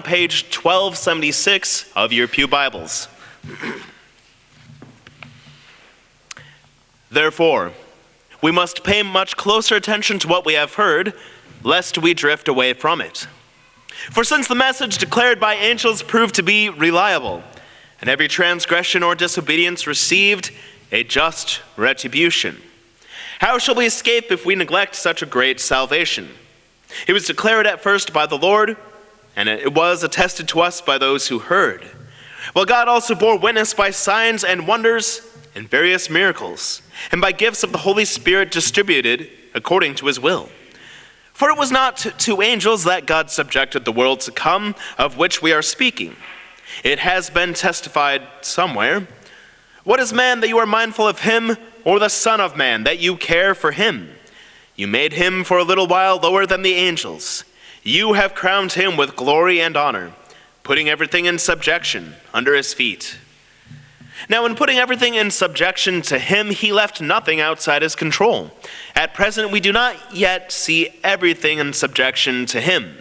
page 1276 of your pew Bibles. Therefore, we must pay much closer attention to what we have heard, lest we drift away from it. For since the message declared by angels proved to be reliable, and every transgression or disobedience received a just retribution, how shall we escape if we neglect such a great salvation? It was declared at first by the Lord, and it was attested to us by those who heard. While God also bore witness by signs and wonders and various miracles, and by gifts of the Holy Spirit distributed according to his will. For it was not to angels that God subjected the world to come, of which we are speaking. It has been testified somewhere, "What is man that you are mindful of him, or the Son of Man that you care for him? You made him for a little while lower than the angels. You have crowned him with glory and honor, putting everything in subjection under his feet." Now, in putting everything in subjection to him, he left nothing outside his control. At present, we do not yet see everything in subjection to him,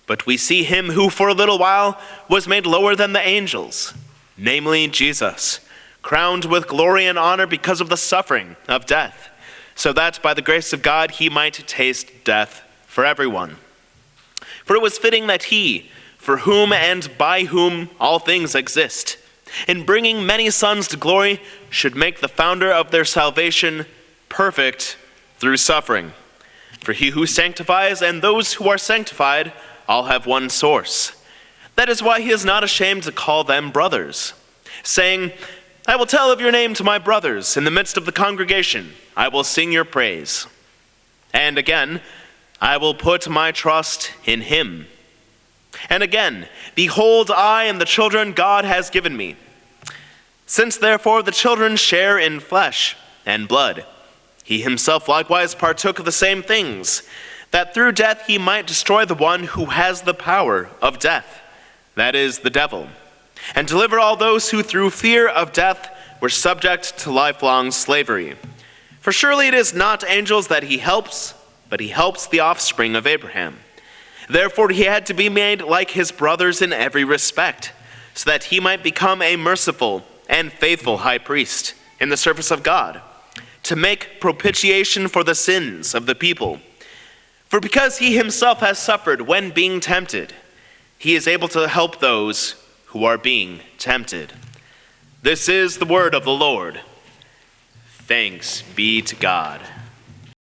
but we see him who for a little while was made lower than the angels, namely Jesus, crowned with glory and honor because of the suffering of death, so that by the grace of God he might taste death for everyone. For it was fitting that he, for whom and by whom all things exist, in bringing many sons to glory, should make the founder of their salvation perfect through suffering. For he who sanctifies and those who are sanctified all have one source. That is why he is not ashamed to call them brothers, saying, "I will tell of your name to my brothers. In the midst of the congregation, I will sing your praise." And again, "I will put my trust in him." And again, "Behold, I and the children God has given me. Since therefore the children share in flesh and blood, he himself likewise partook of the same things, that through death he might destroy the one who has the power of death, that is, the devil, and deliver all those who through fear of death were subject to lifelong slavery. For surely it is not angels that he helps, but he helps the offspring of Abraham. Therefore he had to be made like his brothers in every respect, so that he might become a merciful and faithful high priest in the service of God, to make propitiation for the sins of the people. For because he himself has suffered when being tempted, he is able to help those who are being tempted." This is the word of the Lord. Thanks be to God.